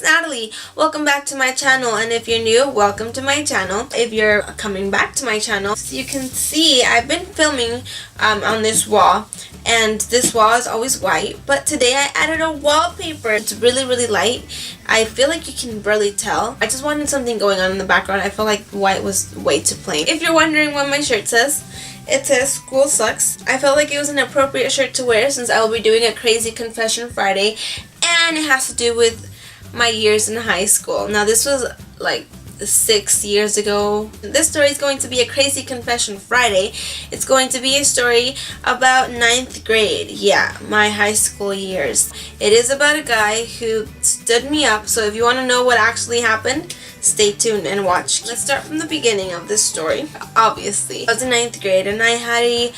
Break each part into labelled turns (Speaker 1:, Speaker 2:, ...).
Speaker 1: Natalie. Welcome back to my channel, and if you're new, welcome to my channel. If you're coming back to my channel, so you can see I've been filming on this wall, and this wall is always white, but today I added a wallpaper. It's really light. I feel like you can barely tell. I just wanted something going on in the background. I felt like white was way too plain. If you're wondering what my shirt says, it says School Sucks. I felt like it was an appropriate shirt to wear since I will be doing a Crazy Confession Friday, and it has to do with my years in high school. Now this was like 6 years ago. This story is going to be a Crazy Confession Friday. It's going to be a story about 9th grade. Yeah, my high school years. It is about a guy who stood me up, so if you want to know what actually happened, stay tuned and watch. Let's start from the beginning of this story. Obviously, I was in 9th grade and I had a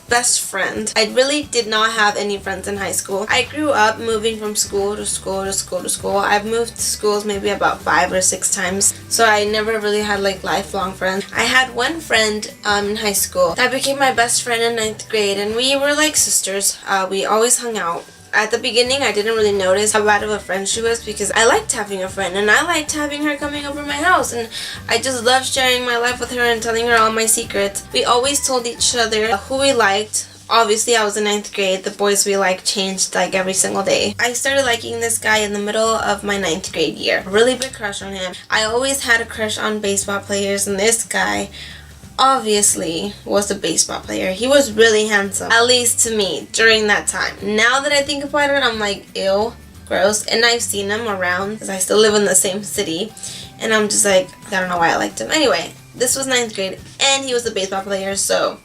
Speaker 1: best friend. I really did not have any friends in high school. I grew up moving from school to school to school to school. I've moved schools maybe about 5 or 6 times, so I never really had like lifelong friends. I had one friend in high school that became my best friend in 9th grade, and we were like sisters. We always hung out. At the beginning, I didn't really notice how bad of a friend she was because I liked having a friend and I liked having her coming over my house, and I just loved sharing my life with her and telling her all my secrets. We always told each other who we liked. Obviously, I was in 9th grade. The boys we liked changed like every single day. I started liking this guy in the middle of my 9th grade year. Really big crush on him. I always had a crush on baseball players, and this guy obviously was a baseball player. He was really handsome, at least to me, during that time. Now that I think about it, I'm like, ew, gross. And I've seen him around because I still live in the same city, and I'm just like, I don't know why I liked him. Anyway, this was 9th grade and he was a baseball player, so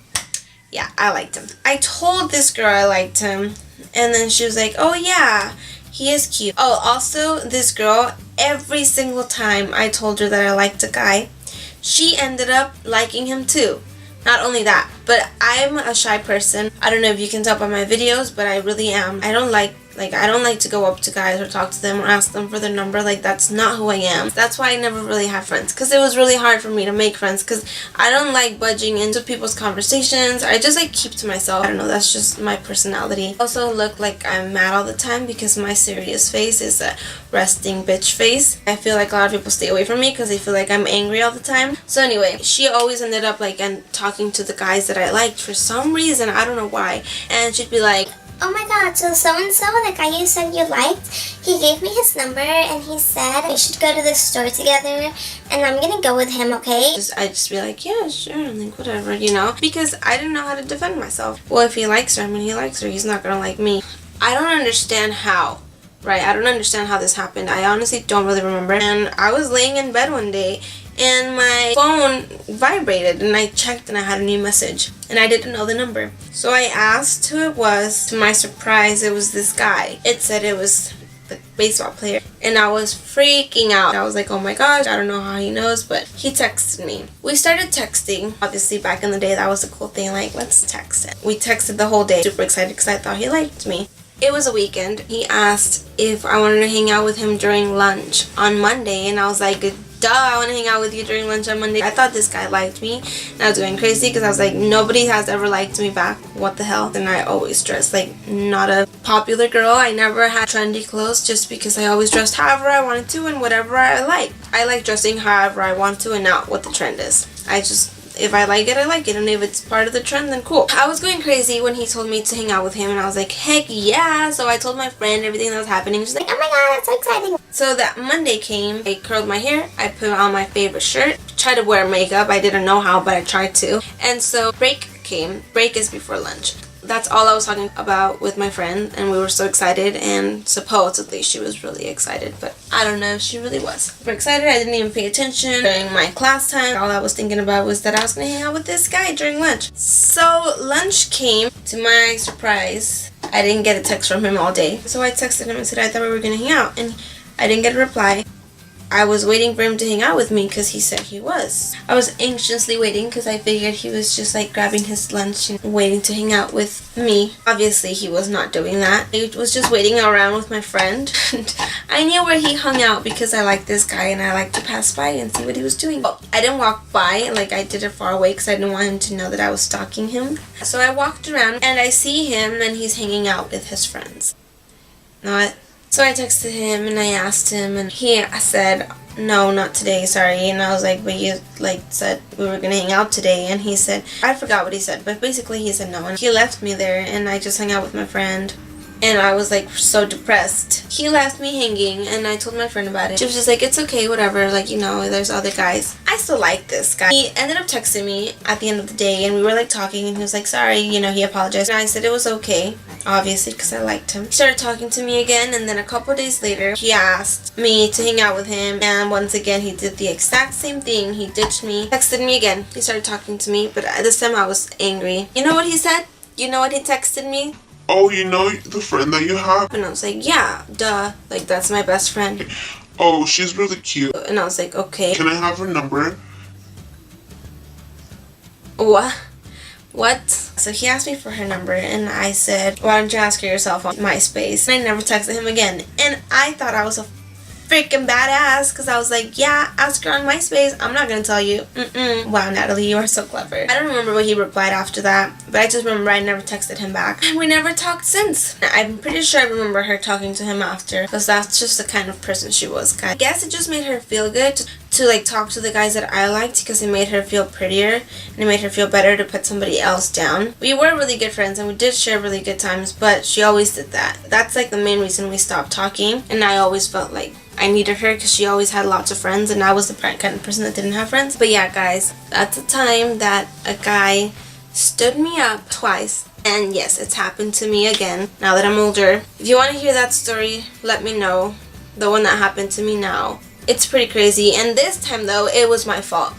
Speaker 1: yeah, I liked him. I told this girl I liked him, and then she was like, oh yeah, he is cute. Oh, also, this girl, every single time I told her that I liked a guy, she ended up liking him too. Not only that, but I'm a shy person. I don't know if you can tell by my videos, but I really am. I don't like to go up to guys or talk to them or ask them for their number. Like, that's not who I am. That's why I never really had friends, because it was really hard for me to make friends, because I don't like budging into people's conversations. I just like keep to myself. I don't know, that's just my personality. I also look like I'm mad all the time because my serious face is a resting bitch face. I feel like a lot of people stay away from me because they feel like I'm angry all the time. So anyway, she always ended up like talking to the guys that I liked for some reason. I don't know why. And she'd be like,
Speaker 2: oh my god, so so-and-so, the guy you said you liked, he gave me his number and he said we should go to the store together and I'm gonna go with him, okay?
Speaker 1: I'd just be like, yeah, sure, like whatever, you know? Because I didn't know how to defend myself. Well, if he likes her, I mean, he likes her, he's not gonna like me. I don't understand how, right? I don't understand how this happened. I honestly don't really remember. And I was laying in bed one day and my phone vibrated, and I checked and I had a new message and I didn't know the number. So I asked who it was. To my surprise, it was this guy. It said it was the baseball player, and I was freaking out. I was like, oh my gosh, I don't know how he knows, but he texted me. We started texting. Obviously, back in the day, that was a cool thing, like, let's text it. We texted the whole day, super excited because I thought he liked me. It was a weekend. He asked if I wanted to hang out with him during lunch on Monday, and I was like, duh, I want to hang out with you during lunch on Monday. I thought this guy liked me, and I was going crazy because I was like, nobody has ever liked me back. What the hell? And I always dressed like not a popular girl. I never had trendy clothes just because I always dressed however I wanted to and whatever I like. I like dressing however I want to and not what the trend is. If I like it, I like it, and if it's part of the trend, then cool. I was going crazy when he told me to hang out with him, and I was like, heck yeah. So I told my friend everything that was happening. She's like,
Speaker 2: Oh my god, that's so exciting.
Speaker 1: so that Monday came, I curled my hair, I put on my favorite shirt, tried to wear makeup. I didn't know how, but I tried to. And so break came. Break is before lunch. That's all I was talking about with my friend, and we were so excited, and supposedly she was really excited, but I don't know if she really was. Super excited, I didn't even pay attention during my class time. All I was thinking about was that I was gonna hang out with this guy during lunch. So lunch came. To my surprise, I didn't get a text from him all day. So I texted him and said I thought we were gonna hang out, and I didn't get a reply. I was waiting for him to hang out with me because he said he was. I was anxiously waiting because I figured he was just like grabbing his lunch and waiting to hang out with me. Obviously, he was not doing that. He was just waiting around with my friend. I knew where he hung out because I liked this guy and I liked to pass by and see what he was doing. I didn't walk by, like I did it far away because I didn't want him to know that I was stalking him. So I walked around and I see him and he's hanging out with his friends. Now, So I texted him and I asked him, and he said, no, not today, sorry. And I was like, but you said we were gonna hang out today. And he said, I forgot what he said, but basically he said no. And he left me there, and I just hung out with my friend. And I was like so depressed. He left me hanging, and I told my friend about it. She was just like, it's okay, whatever, like, you know, there's other guys. I still like this guy. He ended up texting me at the end of the day, and we were like talking, and he was like, sorry, you know, he apologized. And I said it was okay, obviously, because I liked him. He started talking to me again, and then a couple days later, he asked me to hang out with him, and once again, he did the exact same thing. He ditched me, texted me again. He started talking to me, but this time I was angry. You know what he said? You know what he texted me?
Speaker 3: Oh, you know the friend that you have?
Speaker 1: And I was like, yeah, duh. Like, that's my best friend.
Speaker 3: Oh, she's really cute.
Speaker 1: And I was like, okay.
Speaker 3: Can I have her number?
Speaker 1: What? So he asked me for her number, and I said, why don't you ask her yourself on MySpace? And I never texted him again. And I thought I was a freaking badass, because I was like, yeah, ask her on MySpace. I'm not gonna tell you. Wow, Natalie, you are so clever. I don't remember what he replied after that, but I just remember I never texted him back. And we never talked since. I'm pretty sure I remember her talking to him after, because that's just the kind of person she was. I guess it just made her feel good to like talk to the guys that I liked, because it made her feel prettier, and it made her feel better to put somebody else down. We were really good friends, and we did share really good times, but she always did that. That's like the main reason we stopped talking, and I always felt like I needed her, because she always had lots of friends, and I was the kind of person that didn't have friends. But yeah, guys, that's the time that a guy stood me up twice. And yes, it's happened to me again, now that I'm older. If you want to hear that story, let me know. The one that happened to me now. It's pretty crazy, and this time though, it was my fault.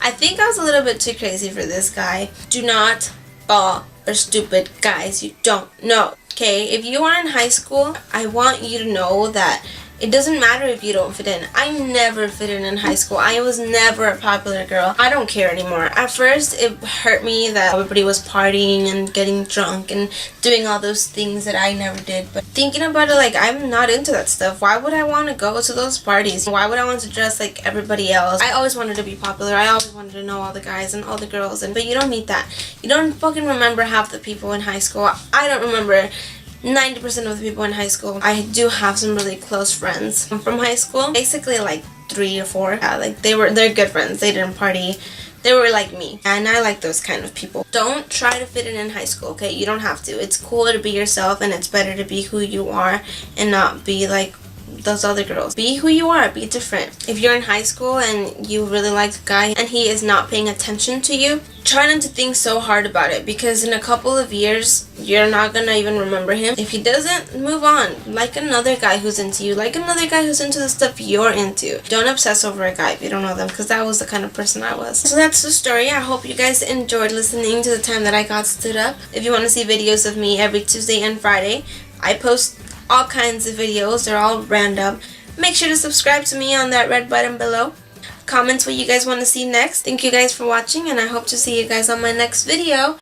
Speaker 1: I think I was a little bit too crazy for this guy. Do not fall for stupid guys you don't know. Okay, if you are in high school, I want you to know that it doesn't matter if you don't fit in. I never fit in high school. I was never a popular girl. I don't care anymore. At first, it hurt me that everybody was partying and getting drunk and doing all those things that I never did. But thinking about it, like, I'm not into that stuff. Why would I want to go to those parties? Why would I want to dress like everybody else? I always wanted to be popular. I always wanted to know all the guys and all the girls. But you don't need that. You don't fucking remember half the people in high school. I don't remember 90% of the people in high school. I do have some really close friends from high school. Basically like 3 or 4. Yeah, like they're good friends. They didn't party. They were like me. And I like those kind of people. Don't try to fit in high school, okay? You don't have to. It's cooler to be yourself, and it's better to be who you are and not be like those other girls. Be who you are. Be different. If you're in high school and you really like a guy and he is not paying attention to you, try not to think so hard about it, because in a couple of years you're not gonna even remember him. If he doesn't, move on. Like another guy who's into you. Like another guy who's into the stuff you're into. Don't obsess over a guy if you don't know them, because that was the kind of person I was. So that's the story. I hope you guys enjoyed listening to the time that I got stood up. If you want to see videos of me every Tuesday and Friday, I post all kinds of videos. They're all random. Make sure to subscribe to me on that red button below. Comment what you guys want to see next. Thank you guys for watching, and I hope to see you guys on my next video.